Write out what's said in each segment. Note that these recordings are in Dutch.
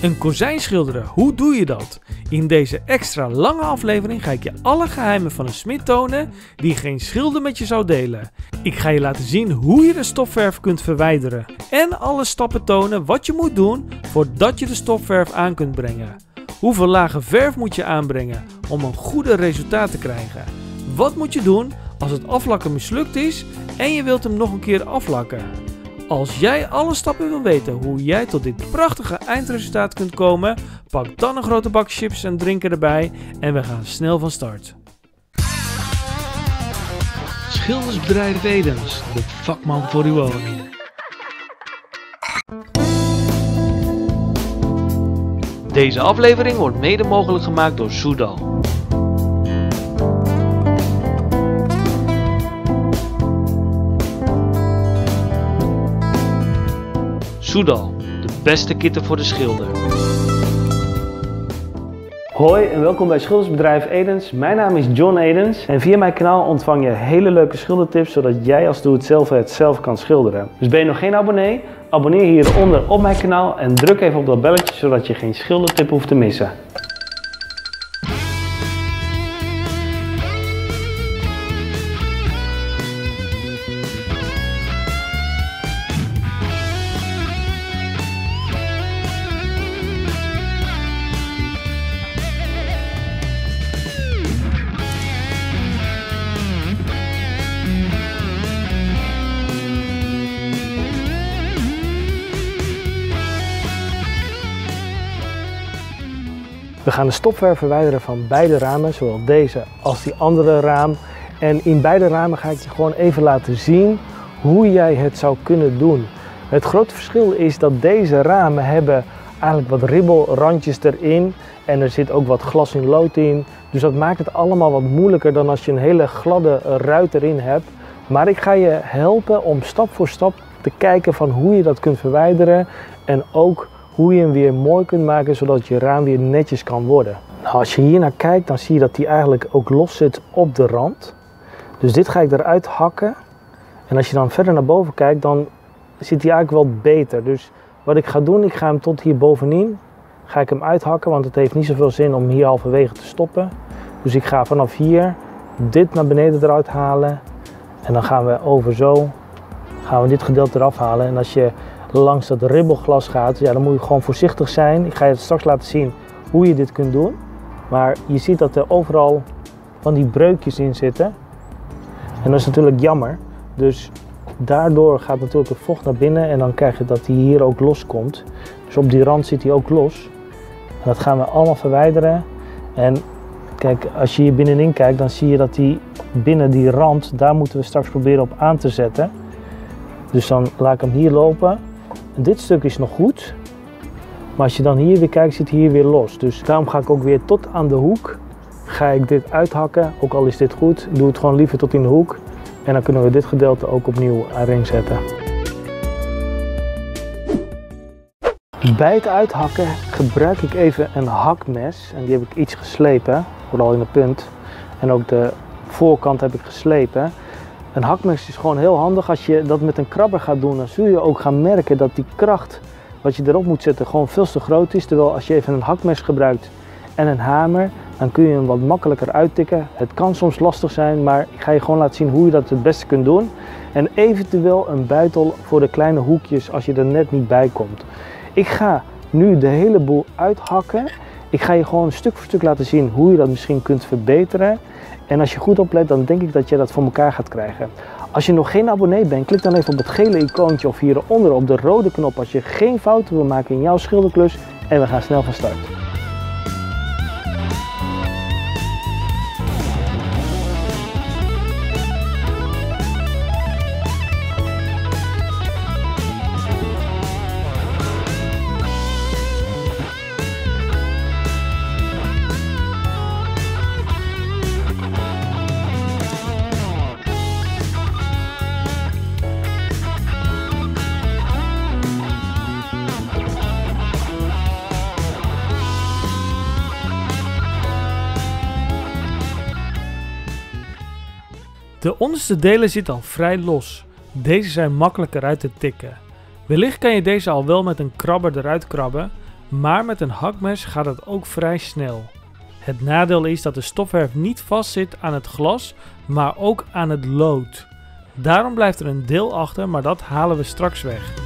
Een kozijn schilderen, hoe doe je dat? In deze extra lange aflevering ga ik je alle geheimen van een smid tonen die geen schilder met je zou delen. Ik ga je laten zien hoe je de stofverf kunt verwijderen en alle stappen tonen wat je moet doen voordat je de stofverf aan kunt brengen. Hoeveel lagen verf moet je aanbrengen om een goede resultaat te krijgen? Wat moet je doen als het aflakken mislukt is en je wilt hem nog een keer aflakken? Als jij alle stappen wil weten hoe jij tot dit prachtige eindresultaat kunt komen, pak dan een grote bak chips en drinken erbij en we gaan snel van start. Schildersbedrijf Edens, de vakman voor uw woning. Deze aflevering wordt mede mogelijk gemaakt door Soudal. Soudal, de beste kitten voor de schilder. Hoi en welkom bij Schildersbedrijf Edens. Mijn naam is John Edens en via mijn kanaal ontvang je hele leuke schildertips zodat jij als doe-het-zelver het zelf kan schilderen. Dus ben je nog geen abonnee? Abonneer hieronder op mijn kanaal en druk even op dat belletje zodat je geen schildertip hoeft te missen. We gaan de stofverf verwijderen van beide ramen, zowel deze als die andere raam. En in beide ramen ga ik je gewoon even laten zien hoe jij het zou kunnen doen. Het grote verschil is dat deze ramen hebben eigenlijk wat ribbelrandjes erin. En er zit ook wat glas in lood in. Dus dat maakt het allemaal wat moeilijker dan als je een hele gladde ruit erin hebt. Maar ik ga je helpen om stap voor stap te kijken van hoe je dat kunt verwijderen. En ook hoe je hem weer mooi kunt maken zodat je raam weer netjes kan worden. Nou, als je hier naar kijkt, dan zie je dat hij eigenlijk ook los zit op de rand. Dus dit ga ik eruit hakken. En als je dan verder naar boven kijkt, dan zit hij eigenlijk wel beter. Dus wat ik ga doen, ik ga hem tot hier bovenin ga ik hem uithakken, want het heeft niet zoveel zin om hier halverwege te stoppen. Dus ik ga vanaf hier dit naar beneden eruit halen. En dan gaan we over zo, gaan we dit gedeelte eraf halen. En als je langs dat ribbelglas gaat, ja, dan moet je gewoon voorzichtig zijn. Ik ga je straks laten zien hoe je dit kunt doen. Maar je ziet dat er overal van die breukjes in zitten. En dat is natuurlijk jammer. Dus daardoor gaat natuurlijk het vocht naar binnen en dan krijg je dat hij hier ook loskomt. Dus op die rand zit hij ook los. En dat gaan we allemaal verwijderen. En kijk, als je hier binnenin kijkt, dan zie je dat hij binnen die rand, daar moeten we straks proberen op aan te zetten. Dus dan laat ik hem hier lopen. Dit stuk is nog goed, maar als je dan hier weer kijkt, zit hij hier weer los. Dus daarom ga ik ook weer tot aan de hoek, ga ik dit uithakken, ook al is dit goed. Doe het gewoon liever tot in de hoek en dan kunnen we dit gedeelte ook opnieuw aaneen zetten. Bij het uithakken gebruik ik even een hakmes en die heb ik iets geslepen, vooral in de punt. En ook de voorkant heb ik geslepen. Een hakmes is gewoon heel handig. Als je dat met een krabber gaat doen, dan zul je ook gaan merken dat die kracht wat je erop moet zetten gewoon veel te groot is. Terwijl als je even een hakmes gebruikt en een hamer, dan kun je hem wat makkelijker uittikken. Het kan soms lastig zijn, maar ik ga je gewoon laten zien hoe je dat het beste kunt doen. En eventueel een buitel voor de kleine hoekjes als je er net niet bij komt. Ik ga nu de hele boel uithakken. Ik ga je gewoon stuk voor stuk laten zien hoe je dat misschien kunt verbeteren. En als je goed oplet, dan denk ik dat je dat voor elkaar gaat krijgen. Als je nog geen abonnee bent, klik dan even op het gele icoontje of hieronder op de rode knop als je geen fouten wil maken in jouw schilderklus. En we gaan snel van start. De onderste delen zitten al vrij los. Deze zijn makkelijker uit te tikken. Wellicht kan je deze al wel met een krabber eruit krabben, maar met een hakmes gaat het ook vrij snel. Het nadeel is dat de stofverf niet vastzit aan het glas, maar ook aan het lood. Daarom blijft er een deel achter, maar dat halen we straks weg.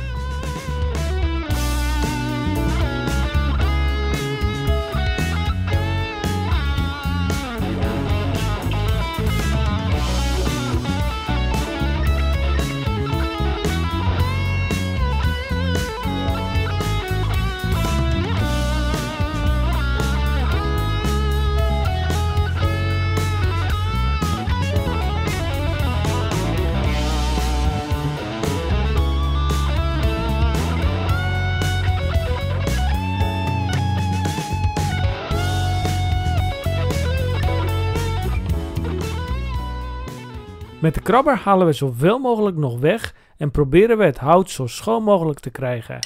Met de krabber halen we zoveel mogelijk nog weg en proberen we het hout zo schoon mogelijk te krijgen.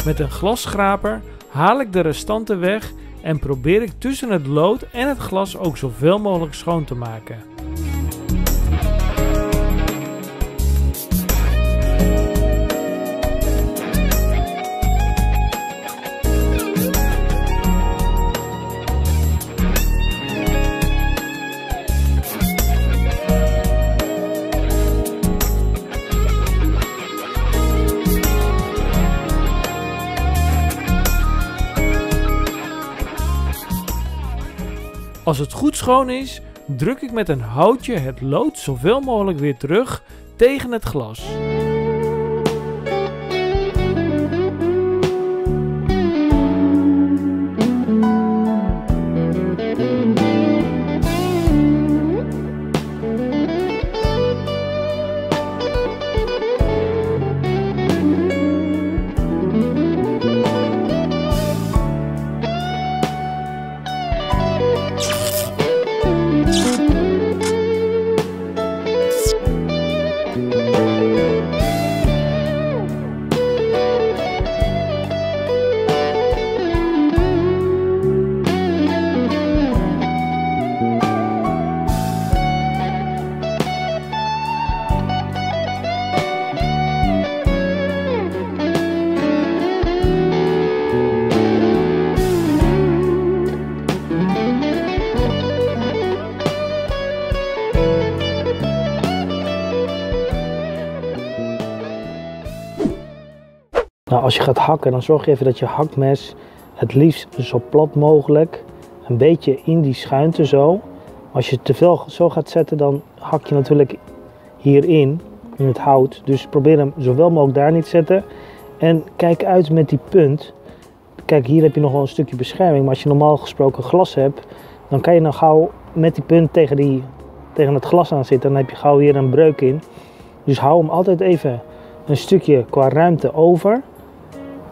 Met een glasschraper haal ik de restanten weg en probeer ik tussen het lood en het glas ook zoveel mogelijk schoon te maken. Als het goed schoon is, druk ik met een houtje het lood zoveel mogelijk weer terug tegen het glas. Nou, als je gaat hakken, dan zorg je even dat je hakmes het liefst zo plat mogelijk, een beetje in die schuinte zo. Als je te veel zo gaat zetten, dan hak je natuurlijk hierin, in het hout. Dus probeer hem zowel mogelijk daar niet te zetten. En kijk uit met die punt. Kijk, hier heb je nog wel een stukje bescherming, maar als je normaal gesproken glas hebt, dan kan je nou gauw met die punt tegen het glas aan zitten. Dan heb je gauw weer een breuk in. Dus hou hem altijd even een stukje qua ruimte over.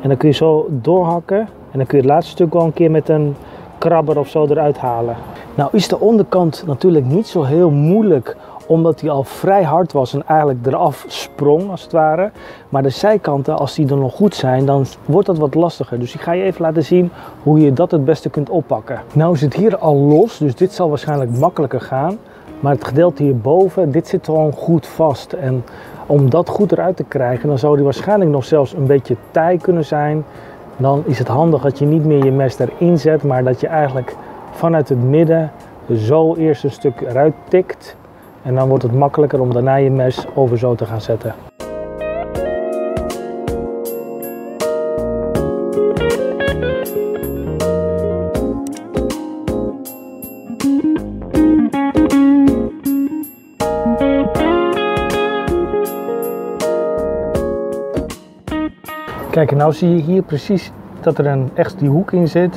En dan kun je zo doorhakken. En dan kun je het laatste stuk wel een keer met een krabber of zo eruit halen. Nou is de onderkant natuurlijk niet zo heel moeilijk, omdat hij al vrij hard was en eigenlijk eraf sprong als het ware. Maar de zijkanten, als die er nog goed zijn, dan wordt dat wat lastiger. Dus ik ga je even laten zien hoe je dat het beste kunt oppakken. Nou is het hier al los, dus dit zal waarschijnlijk makkelijker gaan. Maar het gedeelte hierboven, dit zit gewoon goed vast. En om dat goed eruit te krijgen, dan zou die waarschijnlijk nog zelfs een beetje taai kunnen zijn. Dan is het handig dat je niet meer je mes erin zet, maar dat je eigenlijk vanuit het midden zo eerst een stuk eruit tikt. En dan wordt het makkelijker om daarna je mes over zo te gaan zetten. Kijk, en nou zie je hier precies dat er echt die hoek in zit.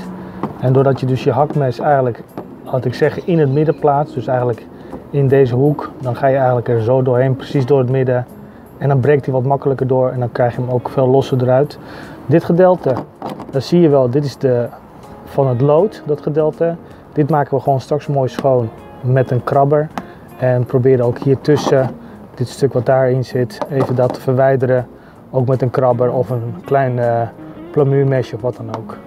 En doordat je dus je hakmes eigenlijk, laat ik zeggen, in het midden plaatst, dus eigenlijk in deze hoek, dan ga je eigenlijk er zo doorheen, precies door het midden. En dan breekt hij wat makkelijker door en dan krijg je hem ook veel losser eruit. Dit gedeelte, dat zie je wel, dit is van het lood, dat gedeelte. Dit maken we gewoon straks mooi schoon met een krabber. En probeer ook hier tussen, dit stuk wat daarin zit, even dat te verwijderen. Ook met een krabber of een klein plamuurmesje of wat dan ook.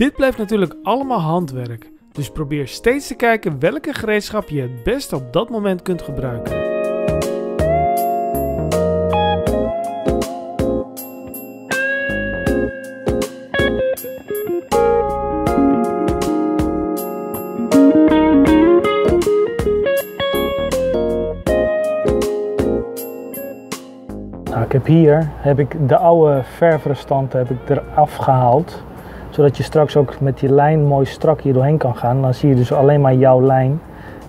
Dit blijft natuurlijk allemaal handwerk, dus probeer steeds te kijken welke gereedschap je het beste op dat moment kunt gebruiken. Heb ik de oude verfrestant eraf gehaald, zodat je straks ook met die lijn mooi strak hier doorheen kan gaan. Dan zie je dus alleen maar jouw lijn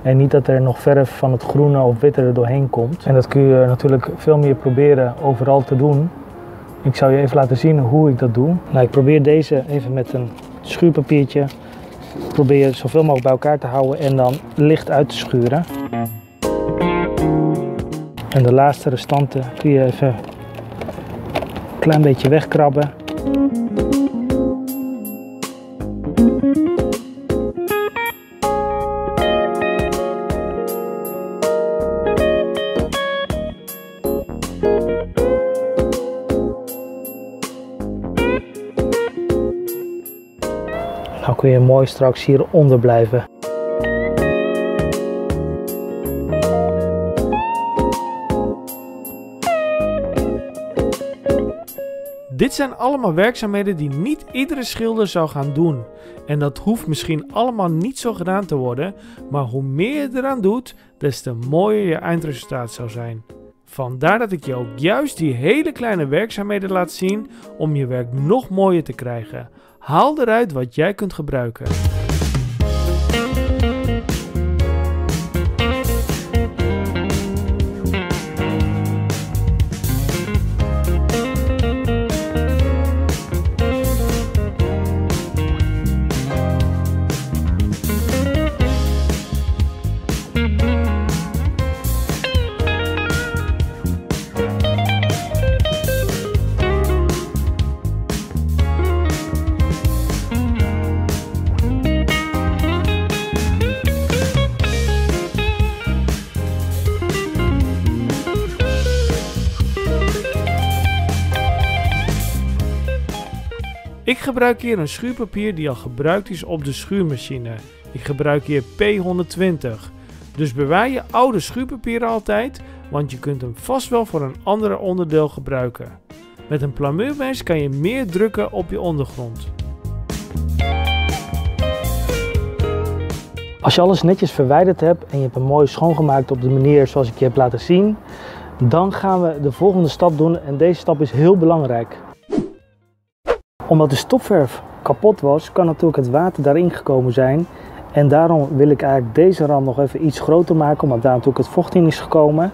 en niet dat er nog verf van het groene of witte er doorheen komt. En dat kun je natuurlijk veel meer proberen overal te doen. Ik zal je even laten zien hoe ik dat doe. Nou, ik probeer deze even met een schuurpapiertje, probeer je zoveel mogelijk bij elkaar te houden en dan licht uit te schuren. En de laatste restanten kun je even een klein beetje wegkrabben. Dan kun je mooi straks hieronder blijven. Dit zijn allemaal werkzaamheden die niet iedere schilder zou gaan doen. En dat hoeft misschien allemaal niet zo gedaan te worden, maar hoe meer je eraan doet, des te mooier je eindresultaat zou zijn. Vandaar dat ik je ook juist die hele kleine werkzaamheden laat zien om je werk nog mooier te krijgen. Haal eruit wat jij kunt gebruiken. Ik gebruik hier een schuurpapier die al gebruikt is op de schuurmachine. Ik gebruik hier P120. Dus bewaar je oude schuurpapier altijd, want je kunt hem vast wel voor een ander onderdeel gebruiken. Met een plamuurmes kan je meer drukken op je ondergrond. Als je alles netjes verwijderd hebt en je hebt hem mooi schoongemaakt op de manier zoals ik je heb laten zien, dan gaan we de volgende stap doen en deze stap is heel belangrijk. Omdat de stopverf kapot was, kan natuurlijk het water daarin gekomen zijn. En daarom wil ik eigenlijk deze rand nog even iets groter maken, omdat daar natuurlijk het vocht in is gekomen.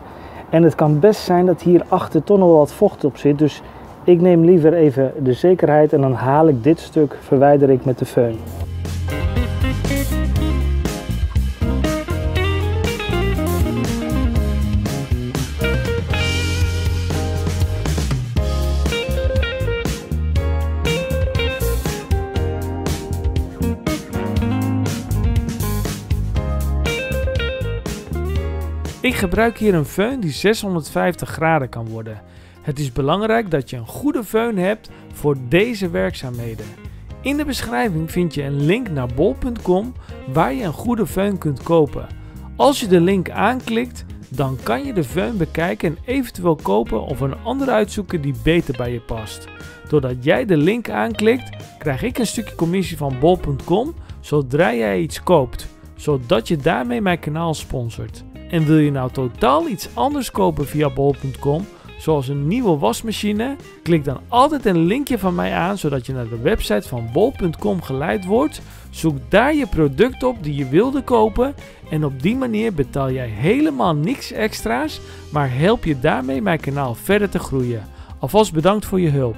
En het kan best zijn dat hier achter toch nog wel wat vocht op zit. Dus ik neem liever even de zekerheid en dan haal ik dit stuk, verwijder ik met de föhn. Ik gebruik hier een föhn die 650 graden kan worden. Het is belangrijk dat je een goede föhn hebt voor deze werkzaamheden. In de beschrijving vind je een link naar bol.com waar je een goede föhn kunt kopen. Als je de link aanklikt, dan kan je de föhn bekijken en eventueel kopen of een andere uitzoeken die beter bij je past. Doordat jij de link aanklikt, krijg ik een stukje commissie van bol.com zodra jij iets koopt, zodat je daarmee mijn kanaal sponsort. En wil je nou totaal iets anders kopen via bol.com, zoals een nieuwe wasmachine? Klik dan altijd een linkje van mij aan, zodat je naar de website van bol.com geleid wordt. Zoek daar je product op die je wilde kopen en op die manier betaal jij helemaal niks extra's, maar help je daarmee mijn kanaal verder te groeien. Alvast bedankt voor je hulp.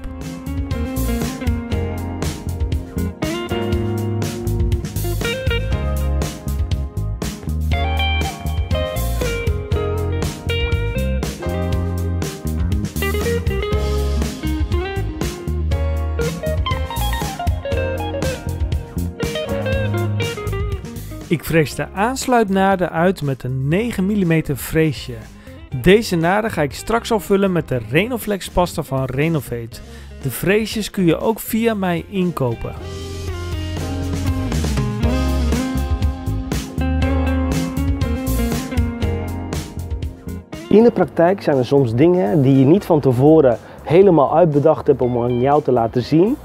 Ik frees de aansluitnaden uit met een 9 mm freesje. Deze naden ga ik straks al vullen met de Renoflex pasta van Renovate. De freesjes kun je ook via mij inkopen. In de praktijk zijn er soms dingen die je niet van tevoren helemaal uitbedacht hebt om aan jou te laten zien.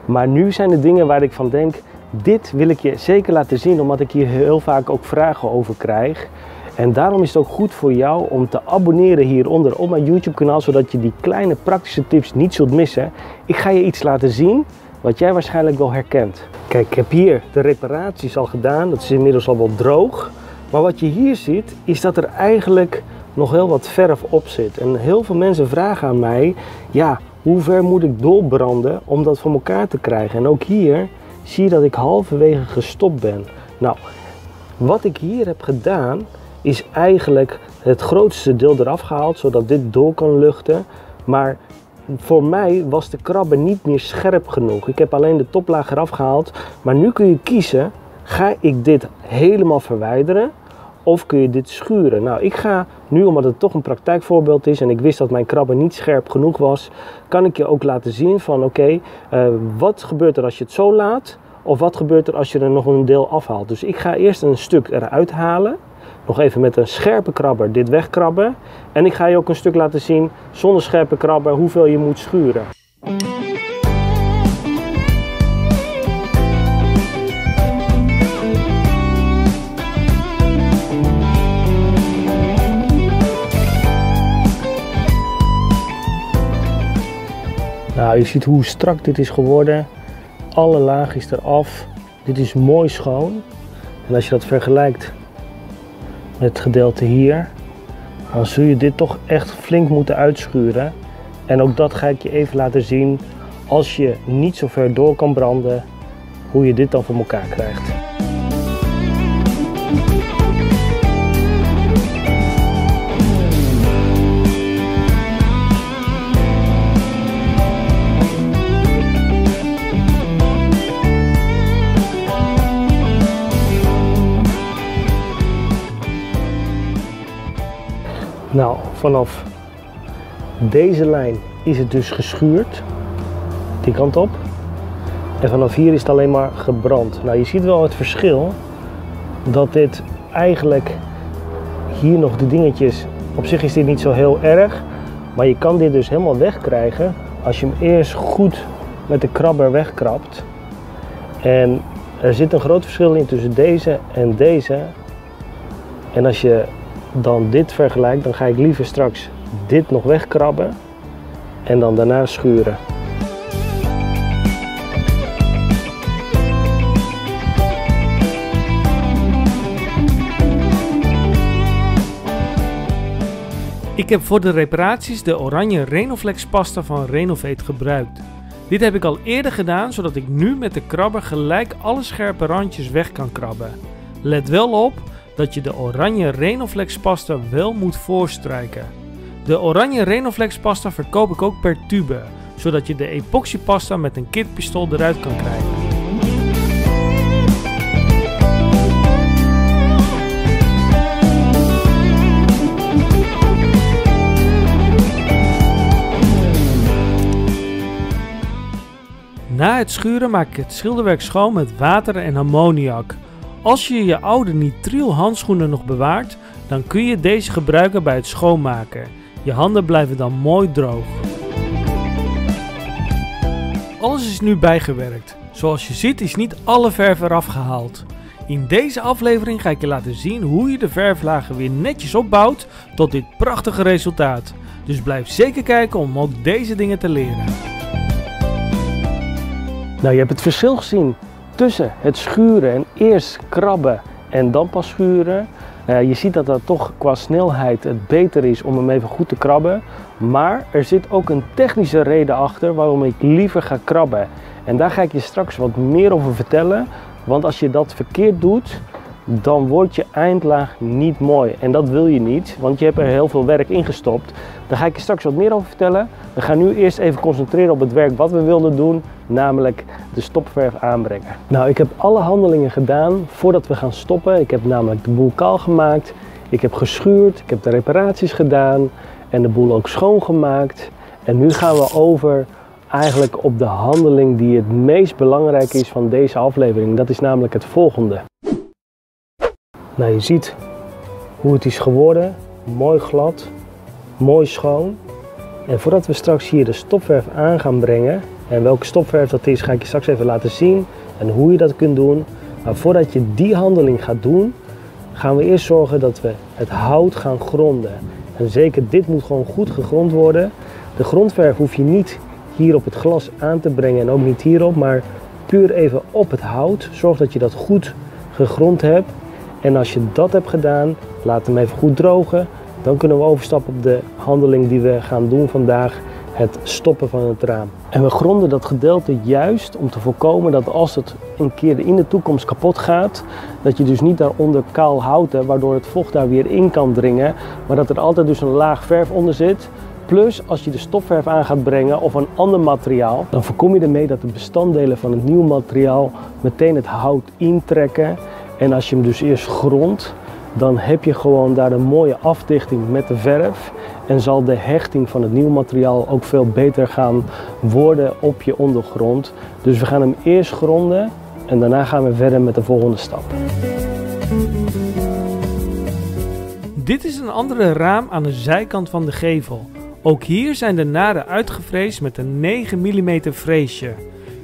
Maar nu zijn er dingen waar ik van denk, dit wil ik je zeker laten zien, omdat ik hier heel vaak ook vragen over krijg. En daarom is het ook goed voor jou om te abonneren hieronder op mijn YouTube kanaal, zodat je die kleine praktische tips niet zult missen. Ik ga je iets laten zien wat jij waarschijnlijk wel herkent. Kijk, ik heb hier de reparaties al gedaan, dat is inmiddels al wel droog. Maar wat je hier ziet, is dat er eigenlijk nog heel wat verf op zit. En heel veel mensen vragen aan mij, ja, hoe ver moet ik doorbranden om dat voor elkaar te krijgen? En ook hier zie je dat ik halverwege gestopt ben. Nou, wat ik hier heb gedaan, is eigenlijk het grootste deel eraf gehaald, zodat dit door kan luchten. Maar voor mij was de krabbe niet meer scherp genoeg. Ik heb alleen de toplaag eraf gehaald. Maar nu kun je kiezen, ga ik dit helemaal verwijderen of kun je dit schuren? Nou, ik ga nu, omdat het toch een praktijkvoorbeeld is en ik wist dat mijn krabbe niet scherp genoeg was, kan ik je ook laten zien van oké, wat gebeurt er als je het zo laat? Of wat gebeurt er als je er nog een deel afhaalt? Dus ik ga eerst een stuk eruit halen. Nog even met een scherpe krabber dit wegkrabben. En ik ga je ook een stuk laten zien zonder scherpe krabber hoeveel je moet schuren. Nou, je ziet hoe strak dit is geworden. Alle laag is eraf. Dit is mooi schoon. En als je dat vergelijkt met het gedeelte hier, dan zul je dit toch echt flink moeten uitschuren. En ook dat ga ik je even laten zien, als je niet zo ver door kan branden, hoe je dit dan voor elkaar krijgt. Nou, vanaf deze lijn is het dus geschuurd, die kant op. En vanaf hier is het alleen maar gebrand. Nou, je ziet wel het verschil, dat dit eigenlijk hier nog de dingetjes, op zich is dit niet zo heel erg, maar je kan dit dus helemaal wegkrijgen als je hem eerst goed met de krabber wegkrabt. En er zit een groot verschil in tussen deze en deze. En als je dan dit vergelijkt, dan ga ik liever straks dit nog wegkrabben en dan daarna schuren. Ik heb voor de reparaties de oranje Renoflex pasta van Renovate gebruikt. Dit heb ik al eerder gedaan, zodat ik nu met de krabber gelijk alle scherpe randjes weg kan krabben. Let wel op dat je de oranje Renoflex pasta wel moet voorstrijken. De oranje Renoflex pasta verkoop ik ook per tube, zodat je de epoxypasta met een kitpistool eruit kan krijgen. Na het schuren maak ik het schilderwerk schoon met water en ammoniak. Als je je oude nitriel handschoenen nog bewaart, dan kun je deze gebruiken bij het schoonmaken. Je handen blijven dan mooi droog. Alles is nu bijgewerkt. Zoals je ziet is niet alle verf eraf gehaald. In deze aflevering ga ik je laten zien hoe je de verflagen weer netjes opbouwt tot dit prachtige resultaat. Dus blijf zeker kijken om ook deze dingen te leren. Nou, je hebt het verschil gezien tussen het schuren en eerst krabben en dan pas schuren. Je ziet dat dat toch qua snelheid het beter is om hem even goed te krabben. Maar er zit ook een technische reden achter waarom ik liever ga krabben. En daar ga ik je straks wat meer over vertellen. Want als je dat verkeerd doet, dan wordt je eindlaag niet mooi. En dat wil je niet, want je hebt er heel veel werk in gestopt. Daar ga ik je straks wat meer over vertellen. We gaan nu eerst even concentreren op het werk wat we wilden doen, namelijk de stopverf aanbrengen. Nou, ik heb alle handelingen gedaan voordat we gaan stoppen. Ik heb namelijk de boel kaal gemaakt, ik heb geschuurd, ik heb de reparaties gedaan en de boel ook schoongemaakt. En nu gaan we over eigenlijk op de handeling die het meest belangrijk is van deze aflevering. Dat is namelijk het volgende. Nou, je ziet hoe het is geworden, mooi glad. mooi schoon. En voordat we straks hier de stopverf aan gaan brengen, en welke stopverf dat is, ga ik je straks even laten zien en hoe je dat kunt doen. Maar voordat je die handeling gaat doen, gaan we eerst zorgen dat we het hout gaan gronden. En zeker dit moet gewoon goed gegrond worden. De grondverf hoef je niet hier op het glas aan te brengen en ook niet hierop, maar puur even op het hout. Zorg dat je dat goed gegrond hebt. En als je dat hebt gedaan, laat hem even goed drogen. Dan kunnen we overstappen op de handeling die we gaan doen vandaag, het stoppen van het raam. En we gronden dat gedeelte juist om te voorkomen dat als het een keer in de toekomst kapot gaat, dat je dus niet daaronder kaal hout hebt, waardoor het vocht daar weer in kan dringen, maar dat er altijd dus een laag verf onder zit. Plus, als je de stopverf aan gaat brengen of een ander materiaal, dan voorkom je ermee dat de bestanddelen van het nieuwe materiaal meteen het hout intrekken. En als je hem dus eerst grondt, dan heb je gewoon daar een mooie afdichting met de verf. En zal de hechting van het nieuwe materiaal ook veel beter gaan worden op je ondergrond. Dus we gaan hem eerst gronden en daarna gaan we verder met de volgende stap. Dit is een andere raam aan de zijkant van de gevel. Ook hier zijn de naden uitgefreesd met een 9 mm freesje.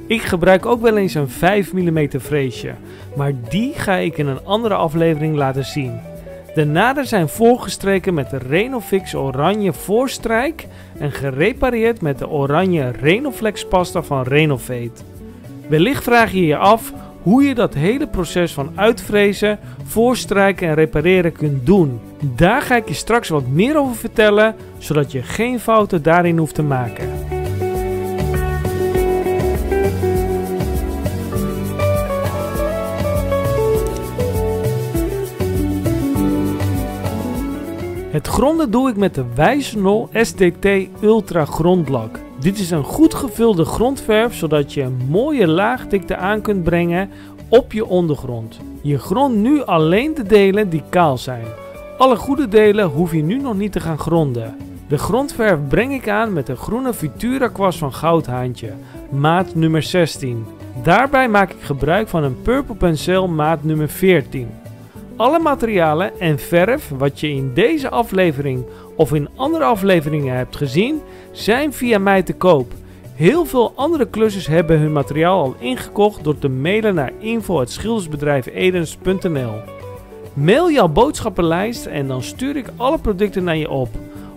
Ik gebruik ook wel eens een 5 mm freesje, maar die ga ik in een andere aflevering laten zien. De naden zijn voorgestreken met de Renofix oranje voorstrijk en gerepareerd met de oranje Renoflex pasta van Renovate. Wellicht vraag je je af hoe je dat hele proces van uitfrezen, voorstrijken en repareren kunt doen. Daar ga ik je straks wat meer over vertellen, zodat je geen fouten daarin hoeft te maken. Het gronden doe ik met de Wijzernol SDT Ultra grondlak. Dit is een goed gevulde grondverf, zodat je een mooie laagdikte aan kunt brengen op je ondergrond. Je grondt nu alleen de delen die kaal zijn. Alle goede delen hoef je nu nog niet te gaan gronden. De grondverf breng ik aan met een groene Futura kwast van Goudhaantje, maat nummer 16. Daarbij maak ik gebruik van een Purple Penseel maat nummer 14. Alle materialen en verf wat je in deze aflevering of in andere afleveringen hebt gezien, zijn via mij te koop. Heel veel andere klussers hebben hun materiaal al ingekocht door te mailen naar info@schildersbedrijfedens.nl. Mail jouw boodschappenlijst en dan stuur ik alle producten naar je op.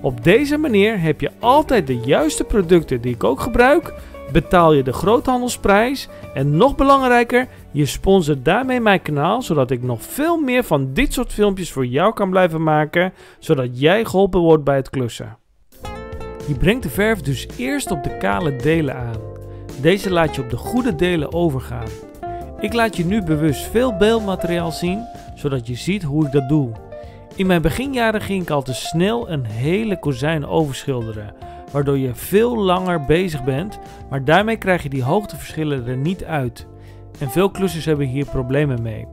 Op deze manier heb je altijd de juiste producten die ik ook gebruik, betaal je de groothandelsprijs en nog belangrijker, je sponsort daarmee mijn kanaal, zodat ik nog veel meer van dit soort filmpjes voor jou kan blijven maken, zodat jij geholpen wordt bij het klussen. Je brengt de verf dus eerst op de kale delen aan. Deze laat je op de goede delen overgaan. Ik laat je nu bewust veel beeldmateriaal zien, zodat je ziet hoe ik dat doe. In mijn beginjaren ging ik al te snel een hele kozijn overschilderen, waardoor je veel langer bezig bent, maar daarmee krijg je die hoogteverschillen er niet uit. En veel klussers hebben hier problemen mee.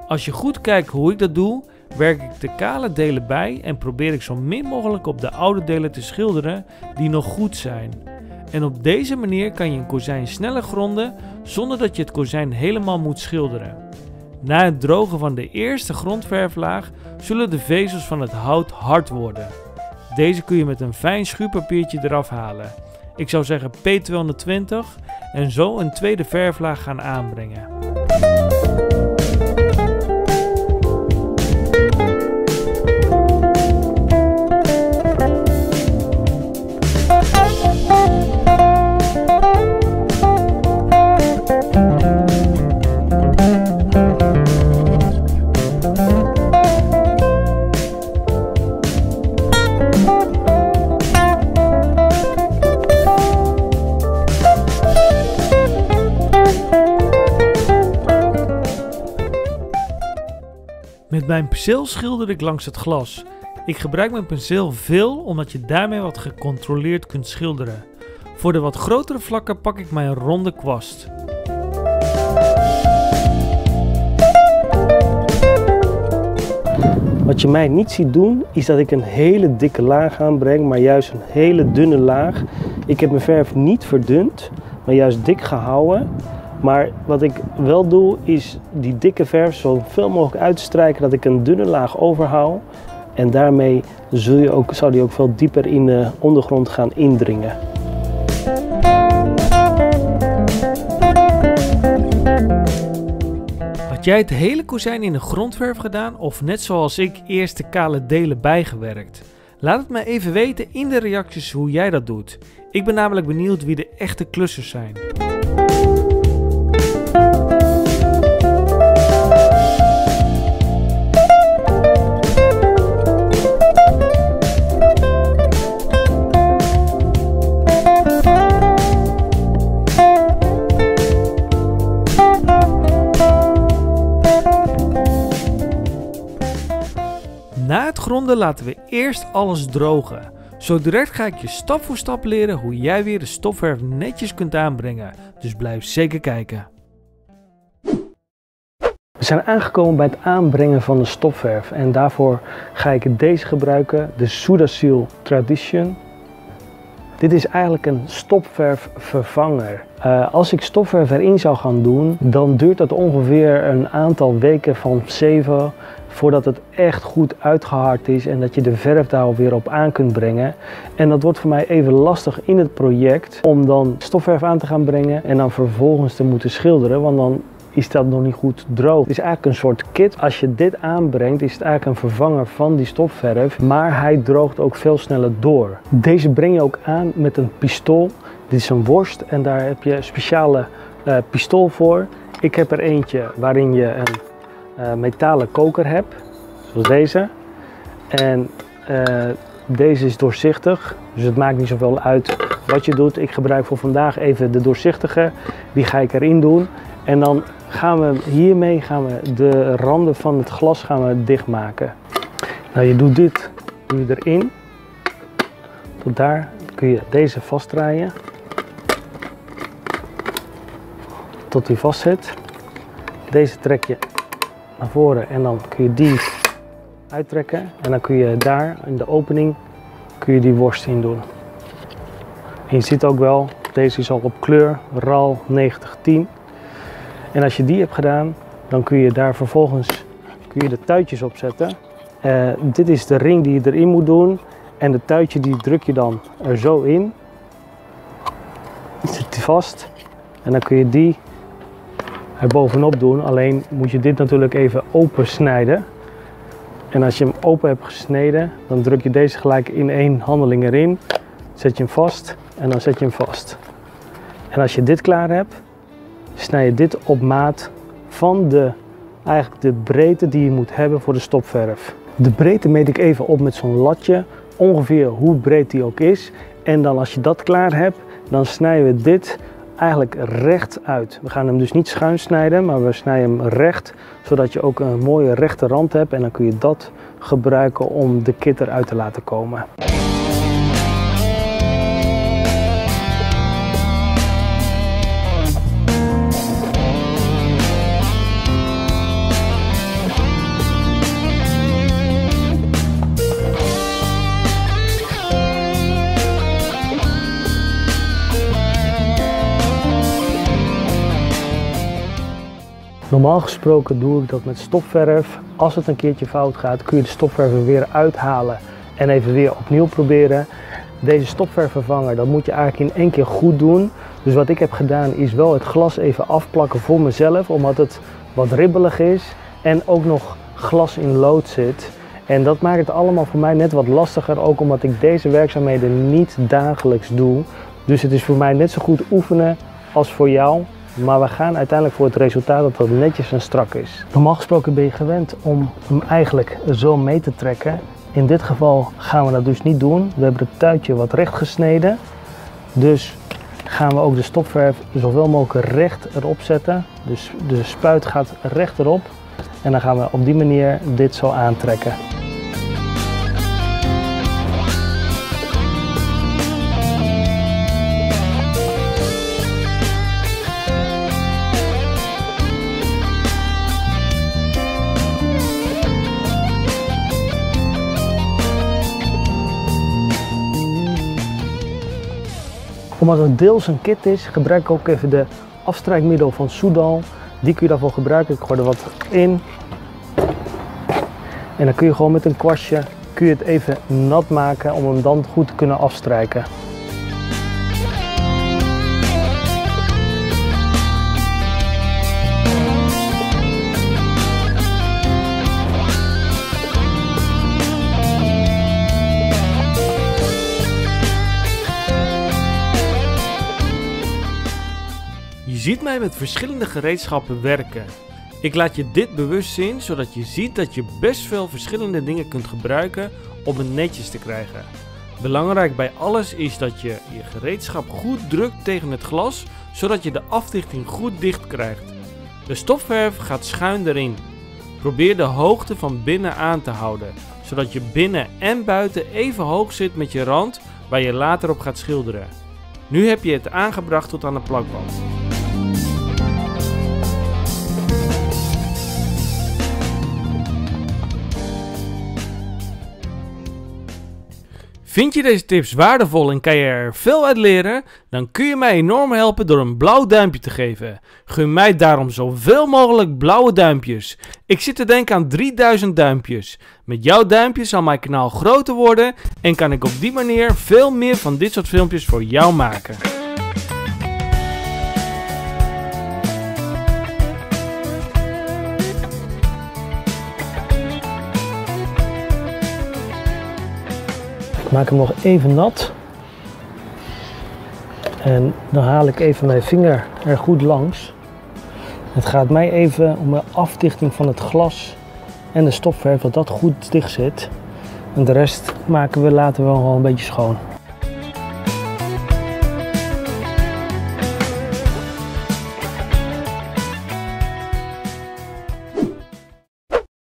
Als je goed kijkt hoe ik dat doe, werk ik de kale delen bij en probeer ik zo min mogelijk op de oude delen te schilderen die nog goed zijn. En op deze manier kan je een kozijn sneller gronden zonder dat je het kozijn helemaal moet schilderen. Na het drogen van de eerste grondverflaag zullen de vezels van het hout hard worden. Deze kun je met een fijn schuurpapiertje eraf halen. Ik zou zeggen P220 en zo een tweede verflaag gaan aanbrengen. Met mijn penseel schilder ik langs het glas. Ik gebruik mijn penseel veel omdat je daarmee wat gecontroleerd kunt schilderen. Voor de wat grotere vlakken pak ik mijn ronde kwast. Wat je mij niet ziet doen, is dat ik een hele dikke laag aanbreng, maar juist een hele dunne laag. Ik heb mijn verf niet verdund, maar juist dik gehouden. Maar wat ik wel doe, is die dikke verf zo veel mogelijk uitstrijken, dat ik een dunne laag overhoud. En daarmee zou die ook veel dieper in de ondergrond gaan indringen. Had jij het hele kozijn in de grondverf gedaan of net zoals ik eerst de kale delen bijgewerkt? Laat het me even weten in de reacties hoe jij dat doet. Ik ben namelijk benieuwd wie de echte klussers zijn. Na het gronden laten we eerst alles drogen. Zo direct ga ik je stap voor stap leren hoe jij weer de stofverf netjes kunt aanbrengen. Dus blijf zeker kijken. We zijn aangekomen bij het aanbrengen van de stofverf en daarvoor ga ik deze gebruiken, de Sudasil Tradition. Dit is eigenlijk een stofverfvervanger. Als ik stofverf erin zou gaan doen, dan duurt dat ongeveer een aantal weken van 7 voordat het echt goed uitgehard is en dat je de verf daar weer op aan kunt brengen. En dat wordt voor mij even lastig in het project om dan stofverf aan te gaan brengen en dan vervolgens te moeten schilderen, want dan is dat nog niet goed droog. Het is eigenlijk een soort kit. Als je dit aanbrengt is het eigenlijk een vervanger van die stofverf, maar hij droogt ook veel sneller door. Deze breng je ook aan met een pistool. Dit is een worst en daar heb je een speciale pistool voor. Ik heb er eentje waarin je een metalen koker hebt, zoals deze. En deze is doorzichtig, dus het maakt niet zoveel uit wat je doet. Ik gebruik voor vandaag even de doorzichtige, die ga ik erin doen. En dan gaan we hiermee de randen van het glas dichtmaken. Nou, je doet dit erin. Tot daar kun je deze vastdraaien. Tot die vast zit. Deze trek je naar voren en dan kun je die uittrekken. En dan kun je daar in de opening die worst in doen. En je ziet ook wel, deze is al op kleur RAL 9010. En als je die hebt gedaan, dan kun je daar vervolgens de tuitjes op zetten. Dit is de ring die je erin moet doen. En de tuitje die druk je dan er zo in. Zit die vast. En dan kun je die er bovenop doen. Alleen moet je dit natuurlijk even open snijden. En als je hem open hebt gesneden, dan druk je deze gelijk in één handeling erin. Zet je hem vast en dan zet je hem vast. En als je dit klaar hebt, snij je dit op maat van eigenlijk de breedte die je moet hebben voor de stopverf. De breedte meet ik even op met zo'n latje, ongeveer hoe breed die ook is. En dan als je dat klaar hebt, dan snijden we dit eigenlijk recht uit. We gaan hem dus niet schuin snijden, maar we snijden hem recht, zodat je ook een mooie rechte rand hebt. En dan kun je dat gebruiken om de kit eruit te laten komen. Normaal gesproken doe ik dat met stofverf. Als het een keertje fout gaat, kun je de stofverf er weer uithalen en even weer opnieuw proberen. Deze stofverfvervanger, dat moet je eigenlijk in één keer goed doen. Dus wat ik heb gedaan is wel het glas even afplakken voor mezelf, omdat het wat ribbelig is en ook nog glas in lood zit. En dat maakt het allemaal voor mij net wat lastiger, ook omdat ik deze werkzaamheden niet dagelijks doe. Dus het is voor mij net zo goed oefenen als voor jou. Maar we gaan uiteindelijk voor het resultaat dat het netjes en strak is. Normaal gesproken ben je gewend om hem eigenlijk zo mee te trekken. In dit geval gaan we dat dus niet doen. We hebben het tuitje wat recht gesneden. Dus gaan we ook de stopverf zoveel mogelijk recht erop zetten. Dus de spuit gaat recht erop. En dan gaan we op die manier dit zo aantrekken. Omdat het deels een kit is, gebruik ik ook even de afstrijkmiddel van Soudal. Die kun je daarvoor gebruiken. Ik gooi er wat in. En dan kun je gewoon met een kwastje kun je het even nat maken om hem dan goed te kunnen afstrijken. Je ziet mij met verschillende gereedschappen werken. Ik laat je dit bewust zien, zodat je ziet dat je best veel verschillende dingen kunt gebruiken om het netjes te krijgen. Belangrijk bij alles is dat je je gereedschap goed drukt tegen het glas, zodat je de afdichting goed dicht krijgt. De stofverf gaat schuin erin. Probeer de hoogte van binnen aan te houden, zodat je binnen en buiten even hoog zit met je rand waar je later op gaat schilderen. Nu heb je het aangebracht tot aan de plakband. Vind je deze tips waardevol en kan je er veel uit leren? Dan kun je mij enorm helpen door een blauw duimpje te geven. Gun mij daarom zoveel mogelijk blauwe duimpjes. Ik zit te denken aan 3000 duimpjes. Met jouw duimpje zal mijn kanaal groter worden en kan ik op die manier veel meer van dit soort filmpjes voor jou maken. Ik maak hem nog even nat en dan haal ik even mijn vinger er goed langs. Het gaat mij even om de afdichting van het glas en de stofverf, dat dat goed dicht zit. En de rest laten we wel een beetje schoon.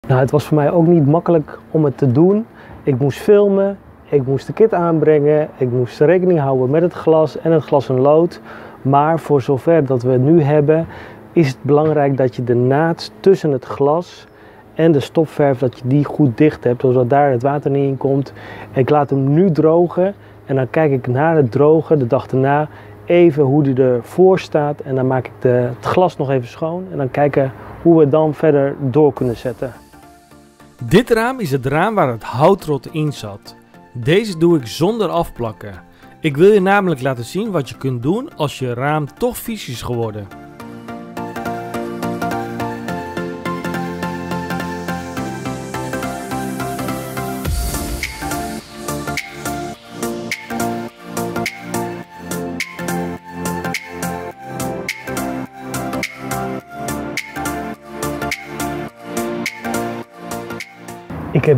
Nou, het was voor mij ook niet makkelijk om het te doen. Ik moest filmen. Ik moest de kit aanbrengen, ik moest rekening houden met het glas en het glas en lood. Maar voor zover dat we het nu hebben, is het belangrijk dat je de naad tussen het glas en de stofverf, dat je die goed dicht hebt, zodat daar het water niet in komt. Ik laat hem nu drogen en dan kijk ik na het drogen, de dag erna, even hoe die ervoor staat. En dan maak ik het glas nog even schoon en dan kijken hoe we dan verder door kunnen zetten. Dit raam is het raam waar het houtrot in zat. Deze doe ik zonder afplakken. Ik wil je namelijk laten zien wat je kunt doen als je raam toch vies is geworden.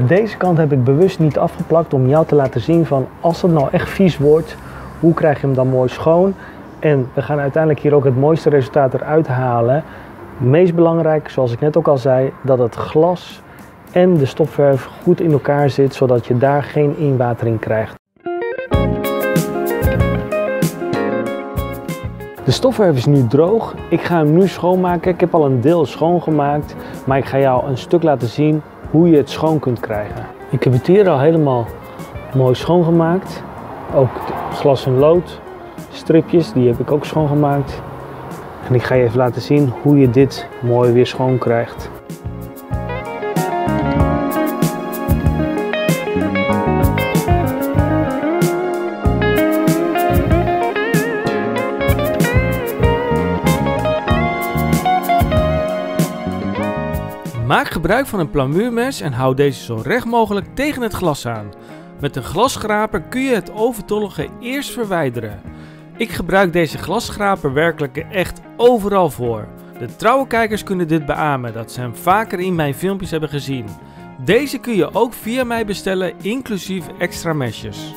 Deze kant heb ik bewust niet afgeplakt om jou te laten zien van als het nou echt vies wordt, hoe krijg je hem dan mooi schoon. En we gaan uiteindelijk hier ook het mooiste resultaat eruit halen. Het meest belangrijk, zoals ik net ook al zei, dat het glas en de stofverf goed in elkaar zit, zodat je daar geen inwatering krijgt. De stofverf is nu droog. Ik ga hem nu schoonmaken. Ik heb al een deel schoongemaakt, maar ik ga jou een stuk laten zien hoe je het schoon kunt krijgen. Ik heb het hier al helemaal mooi schoongemaakt. Ook glas en lood stripjes, die heb ik ook schoongemaakt. En ik ga je even laten zien hoe je dit mooi weer schoon krijgt. Maak gebruik van een plamuurmes en hou deze zo recht mogelijk tegen het glas aan. Met een glasschraper kun je het overtollige eerst verwijderen. Ik gebruik deze glasschraper werkelijk echt overal voor. De trouwe kijkers kunnen dit beamen, dat ze hem vaker in mijn filmpjes hebben gezien. Deze kun je ook via mij bestellen, inclusief extra mesjes.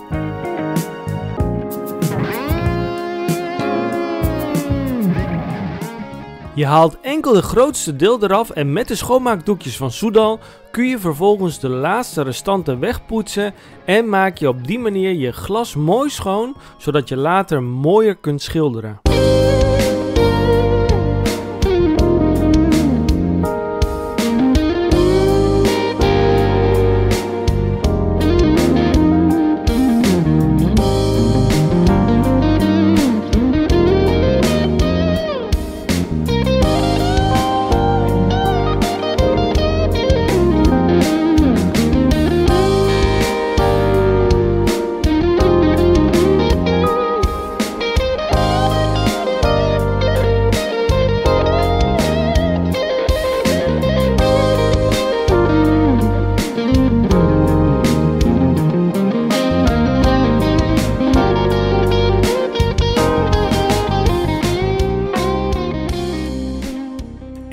Je haalt enkel het grootste deel eraf en met de schoonmaakdoekjes van Soudal kun je vervolgens de laatste restanten wegpoetsen en maak je op die manier je glas mooi schoon, zodat je later mooier kunt schilderen.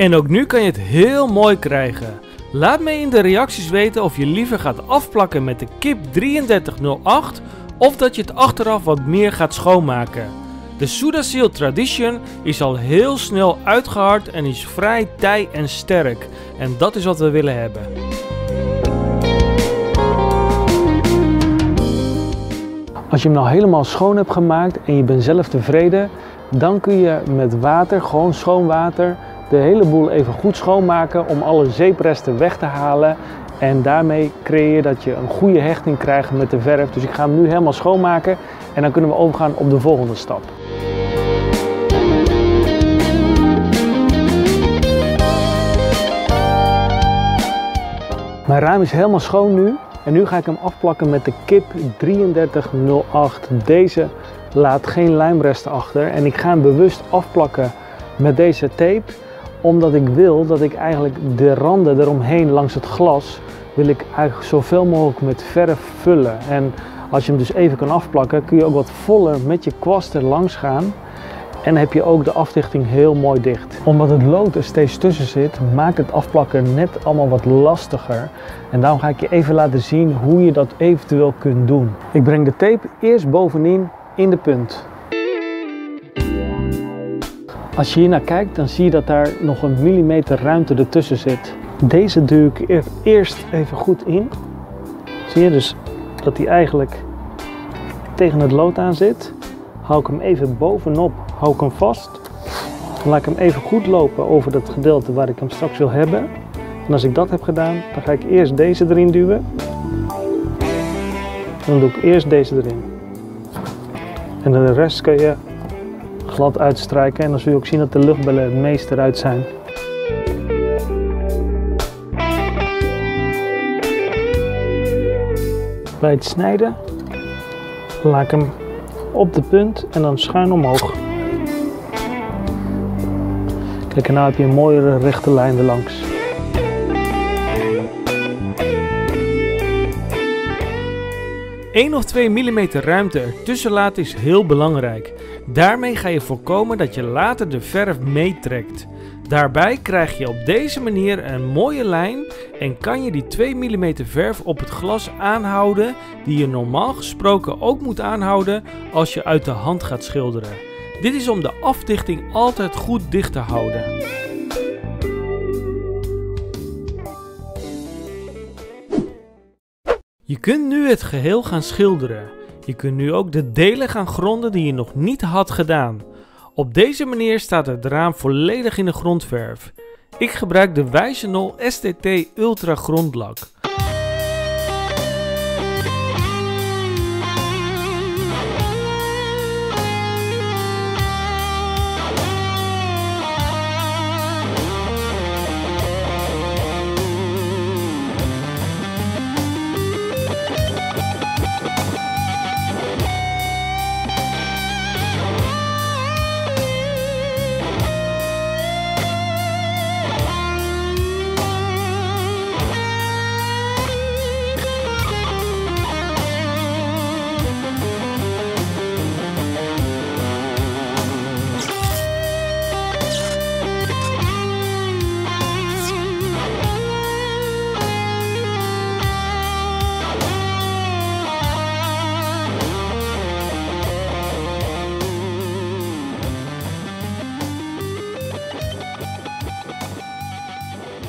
En ook nu kan je het heel mooi krijgen. Laat me in de reacties weten of je liever gaat afplakken met de KIP 3308 of dat je het achteraf wat meer gaat schoonmaken. De Sudasil Tradition is al heel snel uitgehard en is vrij tij en sterk. En dat is wat we willen hebben. Als je hem nou helemaal schoon hebt gemaakt en je bent zelf tevreden, dan kun je met water, gewoon schoon water, de hele boel even goed schoonmaken om alle zeepresten weg te halen. En daarmee creëer je dat je een goede hechting krijgt met de verf. Dus ik ga hem nu helemaal schoonmaken en dan kunnen we overgaan op de volgende stap. Mijn raam is helemaal schoon nu. En nu ga ik hem afplakken met de KIP 3308. Deze laat geen lijmresten achter. En ik ga hem bewust afplakken met deze tape. Omdat ik wil dat ik eigenlijk de randen eromheen langs het glas wil ik eigenlijk zoveel mogelijk met verf vullen. En als je hem dus even kan afplakken, kun je ook wat voller met je kwast er langs gaan. En heb je ook de afdichting heel mooi dicht. Omdat het lood er steeds tussen zit, maakt het afplakken net allemaal wat lastiger. En daarom ga ik je even laten zien hoe je dat eventueel kunt doen. Ik breng de tape eerst bovenin in de punt. Als je hier naar kijkt, dan zie je dat daar nog een millimeter ruimte ertussen zit. Deze duw ik er eerst even goed in. Zie je dus dat hij eigenlijk tegen het lood aan zit. Hou ik hem even bovenop, hou ik hem vast. Dan laat ik hem even goed lopen over dat gedeelte waar ik hem straks wil hebben. En als ik dat heb gedaan, dan ga ik eerst deze erin duwen. Dan doe ik eerst deze erin. En de rest kun je glad uitstrijken en dan zul je ook zien dat de luchtbellen het meest eruit zijn. Bij het snijden laat ik hem op de punt en dan schuin omhoog. Kijk, en nu heb je een mooiere rechte lijn erlangs. Eén of 2 mm ruimte ertussen laten is heel belangrijk. Daarmee ga je voorkomen dat je later de verf meetrekt. Daarbij krijg je op deze manier een mooie lijn en kan je die 2 mm verf op het glas aanhouden die je normaal gesproken ook moet aanhouden als je uit de hand gaat schilderen. Dit is om de afdichting altijd goed dicht te houden. Je kunt nu het geheel gaan schilderen. Je kunt nu ook de delen gaan gronden die je nog niet had gedaan. Op deze manier staat het raam volledig in de grondverf. Ik gebruik de Wijzenol STT Ultra grondlak.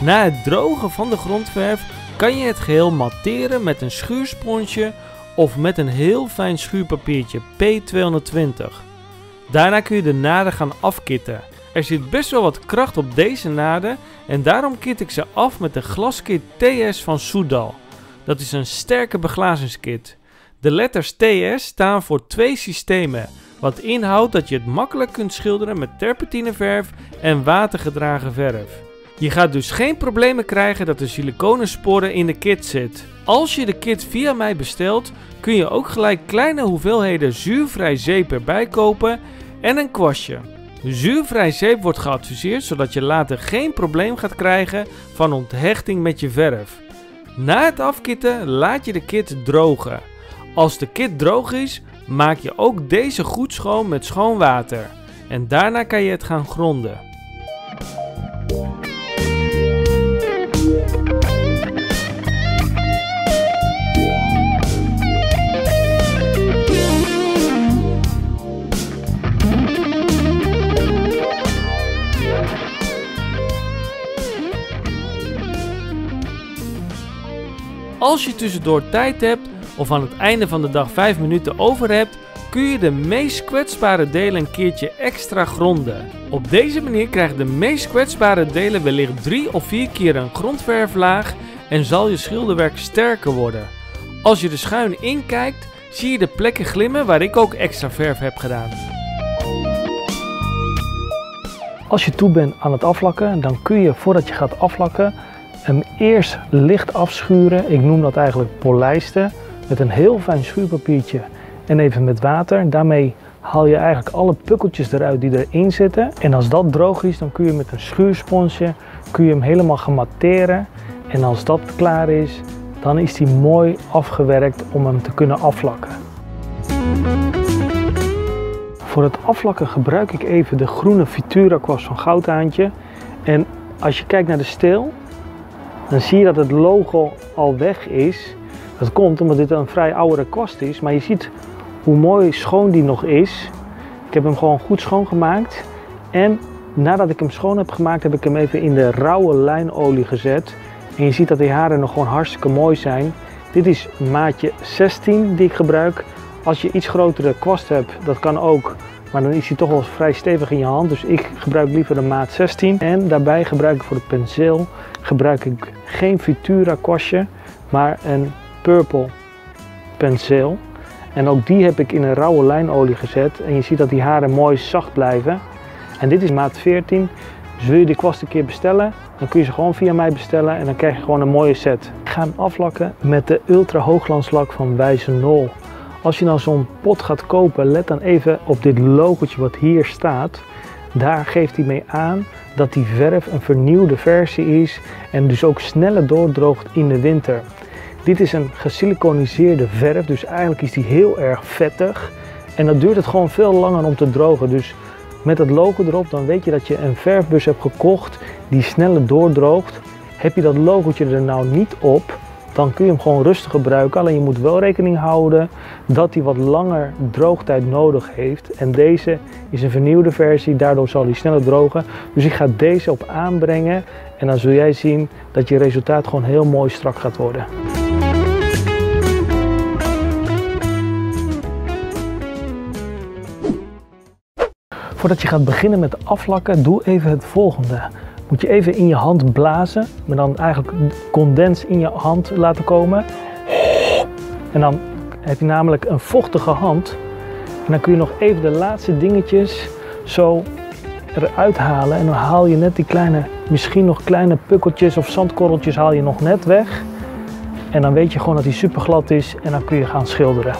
Na het drogen van de grondverf kan je het geheel matteren met een schuursponsje of met een heel fijn schuurpapiertje P220. Daarna kun je de naden gaan afkitten. Er zit best wel wat kracht op deze naden en daarom kit ik ze af met de glaskit TS van Soudal. Dat is een sterke beglazingskit. De letters TS staan voor 2 systemen, wat inhoudt dat je het makkelijk kunt schilderen met terpentineverf en watergedragen verf. Je gaat dus geen problemen krijgen dat er siliconensporen in de kit zit. Als je de kit via mij bestelt, kun je ook gelijk kleine hoeveelheden zuurvrij zeep erbij kopen en een kwastje. Zuurvrij zeep wordt geadviseerd zodat je later geen probleem gaat krijgen van onthechting met je verf. Na het afkitten laat je de kit drogen. Als de kit droog is, maak je ook deze goed schoon met schoon water. En daarna kan je het gaan gronden. Als je tussendoor tijd hebt of aan het einde van de dag 5 minuten over hebt, kun je de meest kwetsbare delen een keertje extra gronden. Op deze manier krijgen de meest kwetsbare delen wellicht 3 of 4 keer een grondverflaag en zal je schilderwerk sterker worden. Als je er schuin in kijkt, zie je de plekken glimmen waar ik ook extra verf heb gedaan. Als je toe bent aan het aflakken, dan kun je voordat je gaat aflakken hem eerst licht afschuren. Ik noem dat eigenlijk polijsten. Met een heel fijn schuurpapiertje en even met water. Daarmee haal je eigenlijk alle pukkeltjes eruit die erin zitten. En als dat droog is, dan kun je met een schuursponsje hem helemaal gaan matteren. En als dat klaar is, dan is hij mooi afgewerkt om hem te kunnen aflakken. Voor het aflakken gebruik ik even de groene Futura kwast van Goudhaantje. En als je kijkt naar de steel, dan zie je dat het logo al weg is. Dat komt omdat dit een vrij oudere kwast is, maar je ziet hoe mooi schoon die nog is. Ik heb hem gewoon goed schoongemaakt. En nadat ik hem schoon heb gemaakt, heb ik hem even in de rauwe lijnolie gezet. En je ziet dat die haren nog gewoon hartstikke mooi zijn. Dit is maatje 16 die ik gebruik. Als je iets grotere kwast hebt, dat kan ook. Maar dan is hij toch wel vrij stevig in je hand. Dus ik gebruik liever de maat 16. En daarbij gebruik ik voor het penseel gebruik ik geen Futura kwastje, maar een purple penseel. En ook die heb ik in een rauwe lijnolie gezet. En je ziet dat die haren mooi zacht blijven. En dit is maat 14. Dus wil je die kwast een keer bestellen, dan kun je ze gewoon via mij bestellen en dan krijg je gewoon een mooie set. Ik ga hem aflakken met de Ultra Hoogglanslak van Wijze Nol. Als je nou zo'n pot gaat kopen, let dan even op dit logotje wat hier staat. Daar geeft hij mee aan dat die verf een vernieuwde versie is en dus ook sneller doordroogt in de winter. Dit is een gesiliconiseerde verf, dus eigenlijk is die heel erg vettig. En dan duurt het gewoon veel langer om te drogen. Dus met het logo erop, dan weet je dat je een verfbus hebt gekocht die sneller doordroogt. Heb je dat logotje er nou niet op, dan kun je hem gewoon rustig gebruiken. Alleen je moet wel rekening houden dat hij wat langer droogtijd nodig heeft. En deze is een vernieuwde versie, daardoor zal hij sneller drogen. Dus ik ga deze op aanbrengen en dan zul jij zien dat je resultaat gewoon heel mooi strak gaat worden. Voordat je gaat beginnen met aflakken, doe even het volgende. Moet je even in je hand blazen, maar dan eigenlijk condens in je hand laten komen. En dan heb je namelijk een vochtige hand. En dan kun je nog even de laatste dingetjes zo eruit halen. En dan haal je net die kleine, misschien nog kleine pukkeltjes of zandkorreltjes haal je nog net weg. En dan weet je gewoon dat die super glad is en dan kun je gaan schilderen.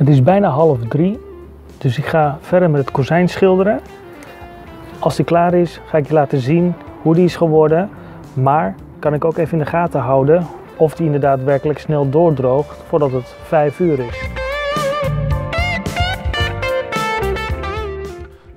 Het is bijna 2:30, dus ik ga verder met het kozijn schilderen. Als die klaar is, ga ik je laten zien hoe die is geworden. Maar kan ik ook even in de gaten houden of die inderdaad werkelijk snel doordroogt voordat het 5 uur is.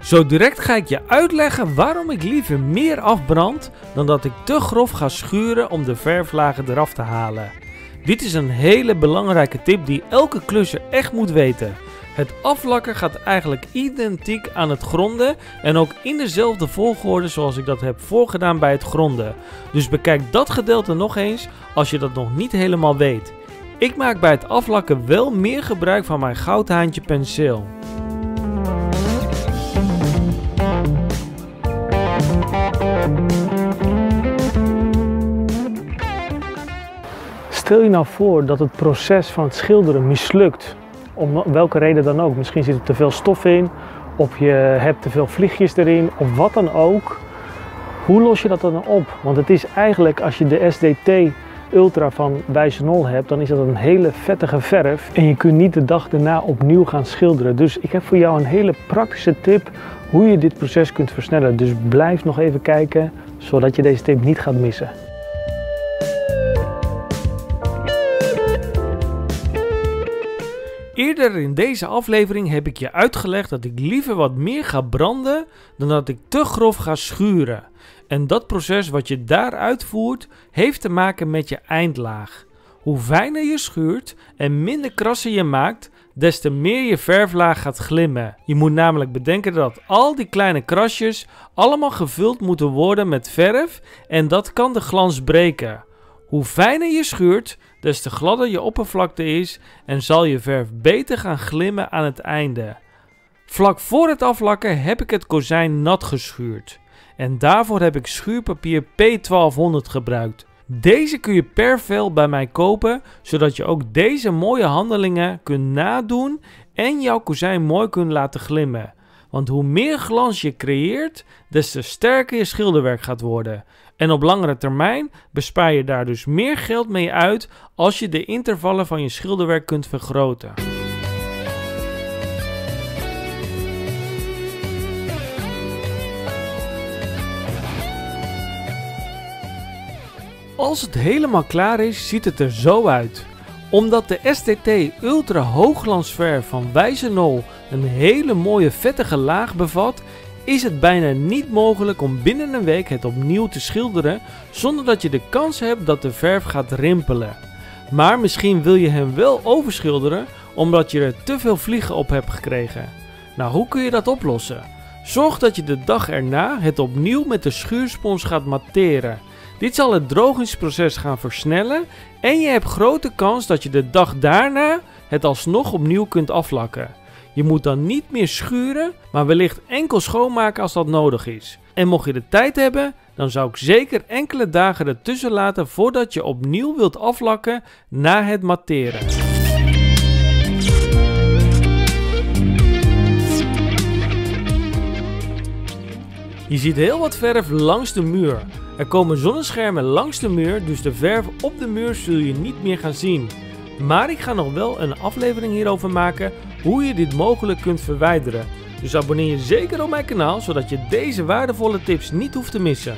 Zo direct ga ik je uitleggen waarom ik liever meer afbrand dan dat ik te grof ga schuren om de verflagen eraf te halen. Dit is een hele belangrijke tip die elke klusser echt moet weten. Het aflakken gaat eigenlijk identiek aan het gronden en ook in dezelfde volgorde zoals ik dat heb voorgedaan bij het gronden. Dus bekijk dat gedeelte nog eens als je dat nog niet helemaal weet. Ik maak bij het aflakken wel meer gebruik van mijn Goudhaantje penseel. Stel je nou voor dat het proces van het schilderen mislukt, om welke reden dan ook. Misschien zit er te veel stof in, of je hebt te veel vliegjes erin, of wat dan ook. Hoe los je dat dan op? Want het is eigenlijk, als je de SDT Ultra van Wijze Nol hebt, dan is dat een hele vettige verf. En je kunt niet de dag daarna opnieuw gaan schilderen. Dus ik heb voor jou een hele praktische tip hoe je dit proces kunt versnellen. Dus blijf nog even kijken, zodat je deze tip niet gaat missen. Eerder in deze aflevering heb ik je uitgelegd dat ik liever wat meer ga branden dan dat ik te grof ga schuren. En dat proces wat je daar uitvoert heeft te maken met je eindlaag. Hoe fijner je schuurt en minder krassen je maakt, des te meer je verflaag gaat glimmen. Je moet namelijk bedenken dat al die kleine krasjes allemaal gevuld moeten worden met verf en dat kan de glans breken. Hoe fijner je schuurt, des te gladder je oppervlakte is en zal je verf beter gaan glimmen aan het einde. Vlak voor het aflakken heb ik het kozijn nat geschuurd. En daarvoor heb ik schuurpapier P1200 gebruikt. Deze kun je per vel bij mij kopen, zodat je ook deze mooie handelingen kunt nadoen en jouw kozijn mooi kunt laten glimmen. Want hoe meer glans je creëert, des te sterker je schilderwerk gaat worden. En op langere termijn bespaar je daar dus meer geld mee uit als je de intervallen van je schilderwerk kunt vergroten. Als het helemaal klaar is, ziet het er zo uit. Omdat de STT Ultra Hoogglansverf van Wijzernol een hele mooie vettige laag bevat, is het bijna niet mogelijk om binnen een week het opnieuw te schilderen zonder dat je de kans hebt dat de verf gaat rimpelen. Maar misschien wil je hem wel overschilderen omdat je er te veel vliegen op hebt gekregen. Nou, hoe kun je dat oplossen? Zorg dat je de dag erna het opnieuw met de schuurspons gaat matteren. Dit zal het drogingsproces gaan versnellen en je hebt grote kans dat je de dag daarna het alsnog opnieuw kunt aflakken. Je moet dan niet meer schuren, maar wellicht enkel schoonmaken als dat nodig is. En mocht je de tijd hebben, dan zou ik zeker enkele dagen ertussen laten voordat je opnieuw wilt aflakken na het matteren. Je ziet heel wat verf langs de muur. Er komen zonneschermen langs de muur, dus de verf op de muur zul je niet meer gaan zien. Maar ik ga nog wel een aflevering hierover maken hoe je dit mogelijk kunt verwijderen. Dus abonneer je zeker op mijn kanaal, zodat je deze waardevolle tips niet hoeft te missen.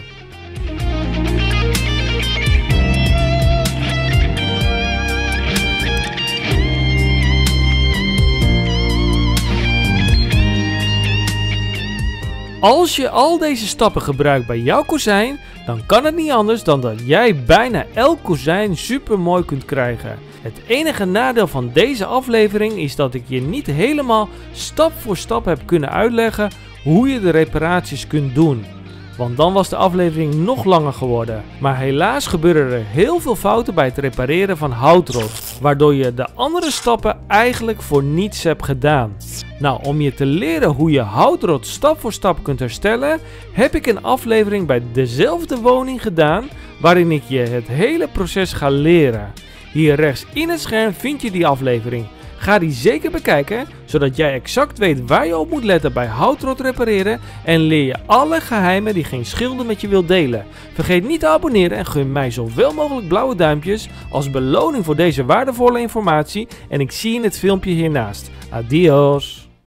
Als je al deze stappen gebruikt bij jouw kozijn, dan kan het niet anders dan dat jij bijna elk kozijn super mooi kunt krijgen. Het enige nadeel van deze aflevering is dat ik je niet helemaal stap voor stap heb kunnen uitleggen hoe je de reparaties kunt doen. Want dan was de aflevering nog langer geworden. Maar helaas gebeuren er heel veel fouten bij het repareren van houtrot, waardoor je de andere stappen eigenlijk voor niets hebt gedaan. Nou, om je te leren hoe je houtrot stap voor stap kunt herstellen, heb ik een aflevering bij dezelfde woning gedaan, waarin ik je het hele proces ga leren. Hier rechts in het scherm vind je die aflevering. Ga die zeker bekijken, zodat jij exact weet waar je op moet letten bij houtrot repareren en leer je alle geheimen die geen schilder met je wil delen. Vergeet niet te abonneren en gun mij zoveel mogelijk blauwe duimpjes als beloning voor deze waardevolle informatie en ik zie je in het filmpje hiernaast. Adios!